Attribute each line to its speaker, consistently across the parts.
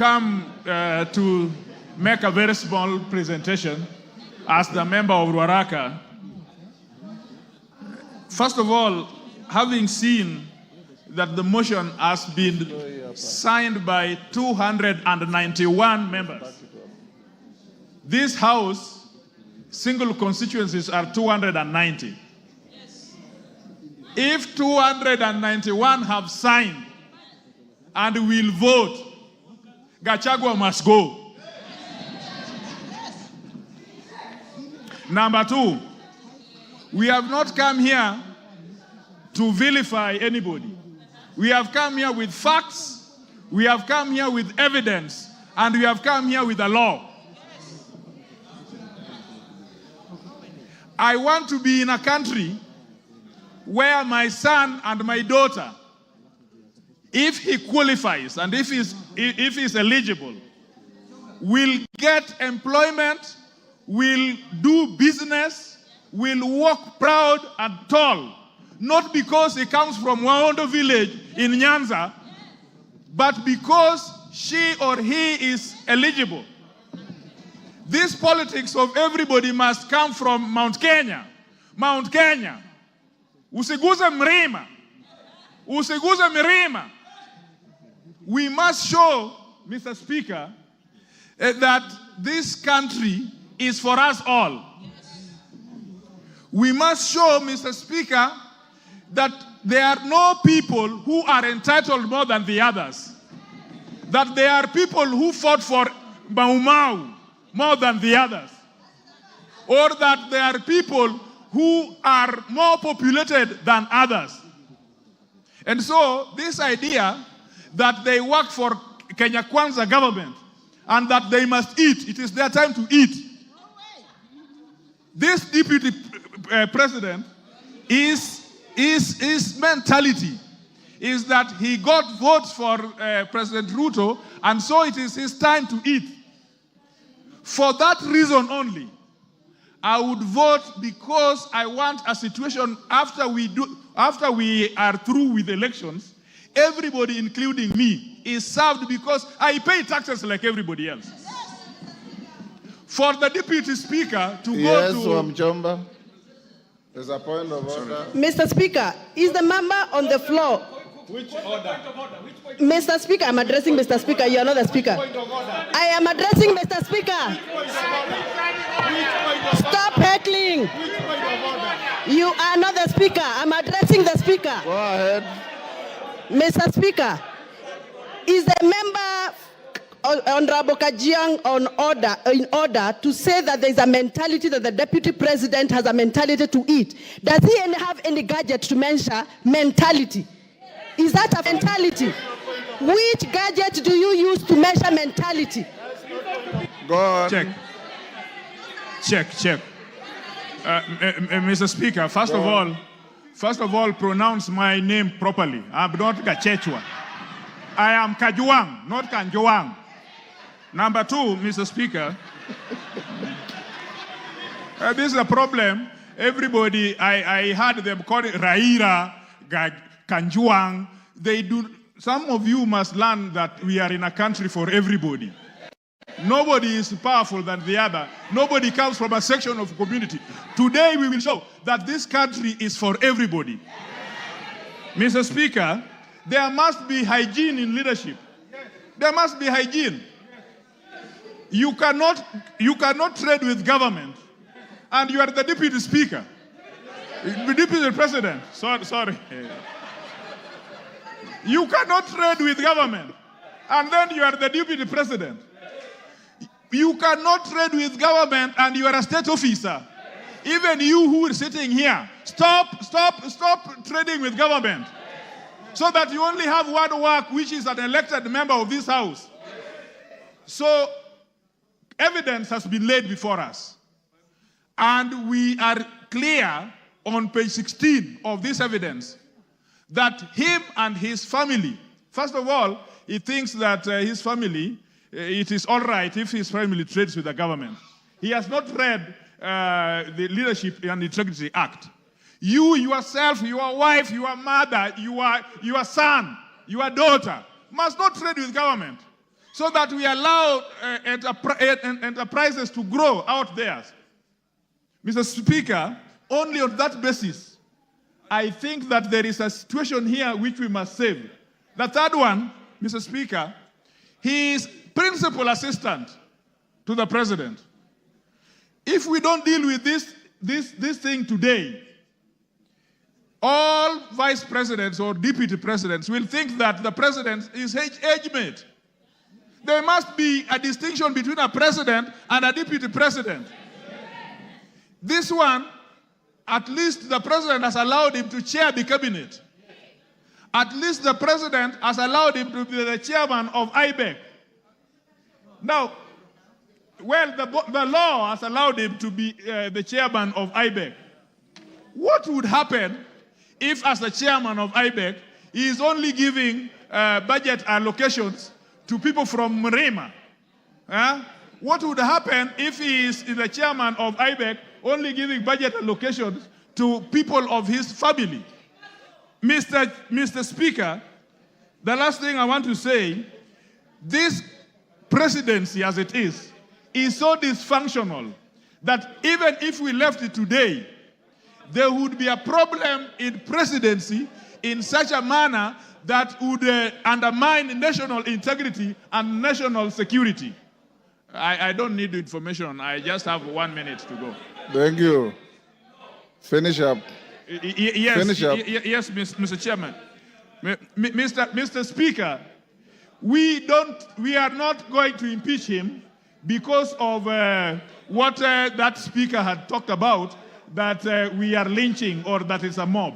Speaker 1: come to make a very small presentation as the member of Ruaraka. First of all, having seen that the motion has been signed by 291 members. This House, single constituencies are 290. If 291 have signed and will vote, Gachagua must go. Number two, we have not come here to vilify anybody. We have come here with facts, we have come here with evidence, and we have come here with the law. I want to be in a country where my son and my daughter, if he qualifies and if he's eligible, will get employment, will do business, will walk proud and tall, not because he comes from Waondo village in Nyanza, but because she or he is eligible. This politics of everybody must come from Mount Kenya. Mount Kenya. Usiguze mlima. Usiguze milima. We must show, Mr. Speaker, that this country is for us all. We must show, Mr. Speaker, that there are no people who are entitled more than the others. That there are people who fought for Mau Mau more than the others. Or that there are people who are more populated than others. And so this idea that they work for Kenya Kwanza government and that they must eat, it is their time to eat. This deputy president his mentality is that he got votes for President RUTO, and so it is his time to eat. For that reason only, I would vote, because I want a situation after we are through with elections, everybody, including me, is served because I pay taxes like everybody else. For the deputy speaker to go to...
Speaker 2: Yes, Wamuchomba. There's a point of order.
Speaker 3: Mr. Speaker, is the member on the floor?
Speaker 1: Which order?
Speaker 3: Mr. Speaker, I'm addressing Mr. Speaker. You are not the Speaker. I am addressing Mr. Speaker. Stop heckling. You are not the Speaker. I'm addressing the Speaker.
Speaker 2: Go ahead.
Speaker 3: Mr. Speaker, is the member Honorable Kajwang in order to say that there is a mentality that the deputy president has a mentality to eat? Does he have any gadget to measure mentality? Is that a mentality? Which gadget do you use to measure mentality?
Speaker 2: Go on.
Speaker 1: Check. Mr. Speaker, first of all, pronounce my name properly. I'm not Gachagua. I am Kajwang, not Kajwang. Number two, Mr. Speaker, this is a problem. Everybody, I heard them call it RAILA, Kajwang. Some of you must learn that we are in a country for everybody. Nobody is powerful than the other. Nobody comes from a section of community. Today we will show that this country is for everybody. Mr. Speaker, there must be hygiene in leadership. There must be hygiene. You cannot trade with government, and you are the deputy speaker, the deputy president. Sorry. You cannot trade with government, and then you are the deputy president. You cannot trade with government, and you are a state officer. Even you who are sitting here, stop trading with government, so that you only have one work, which is an elected member of this house. So evidence has been laid before us, and we are clear on page 16 of this evidence that him and his family, first of all, he thinks that his family, it is all right if his family trades with the government. He has not read the Leadership and Integrity Act. You yourself, your wife, your mother, your son, your daughter must not trade with government. so that we allow enterprises to grow out there. Mr. Speaker, only on that basis, I think that there is a situation here which we must save. The third one, Mr. Speaker, he is principal assistant to the president. If we don't deal with this thing today, all vice presidents or deputy presidents will think that the president is age mate. There must be a distinction between a president and a deputy president. This one, at least the president has allowed him to chair the cabinet. At least the president has allowed him to be the chairman of IBEC. Now, well, the law has allowed him to be the chairman of IBEC. What would happen if, as the chairman of IBEC, he is only giving budget allocations to people from Mrema? What would happen if he is the chairman of IBEC, only giving budget allocations to people of his family? Mr. Speaker, the last thing I want to say, this presidency as it is so dysfunctional that even if we left it today, there would be a problem in presidency in such a manner that would undermine national integrity and national security. I don't need the information. I just have 1 minute to go.
Speaker 2: Thank you. Finish up.
Speaker 1: Yes,
Speaker 2: Finish up.
Speaker 1: Yes, Mr. Chairman. Mr. Speaker, we are not going to impeach him because of what that speaker had talked about, that we are lynching or that it's a mob.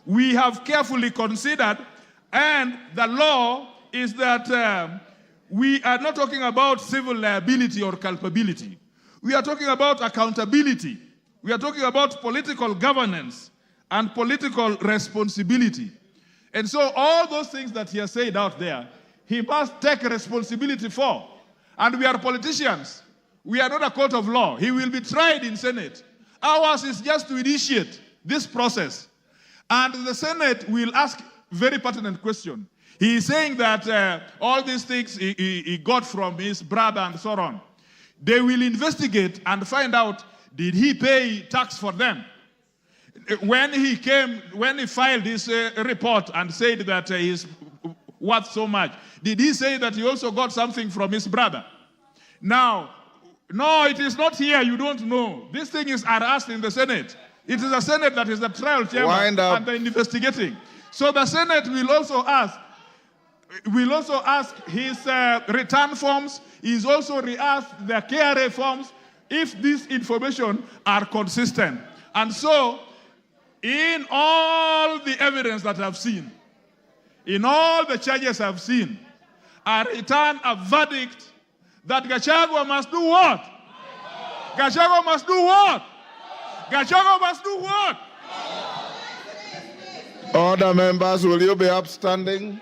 Speaker 1: We have carefully considered, and the law is that we are not talking about civil liability or culpability. We are talking about accountability. We are talking about political governance and political responsibility. And so all those things that he has said out there, he must take responsibility for. And we are politicians. We are not a court of law. He will be tried in Senate. Ours is just to initiate this process. And the Senate will ask very pertinent question. He is saying that all these things he got from his brother and so on. They will investigate and find out, did he pay tax for them? When he filed his report and said that he's worth so much, did he say that he also got something from his brother? Now, no, it is not here. You don't know. This thing is asked in the Senate. It is the Senate that is the trial chamber and the investigating. So the Senate will also ask his return forms. He's also re-asked the KRA forms if this information are consistent. And so, in all the evidence that I've seen, in all the charges I've seen, I return a verdict that Gachagua must do what? Gachagua must do what? Gachagua must do what?
Speaker 2: Order, members, will you be upstanding?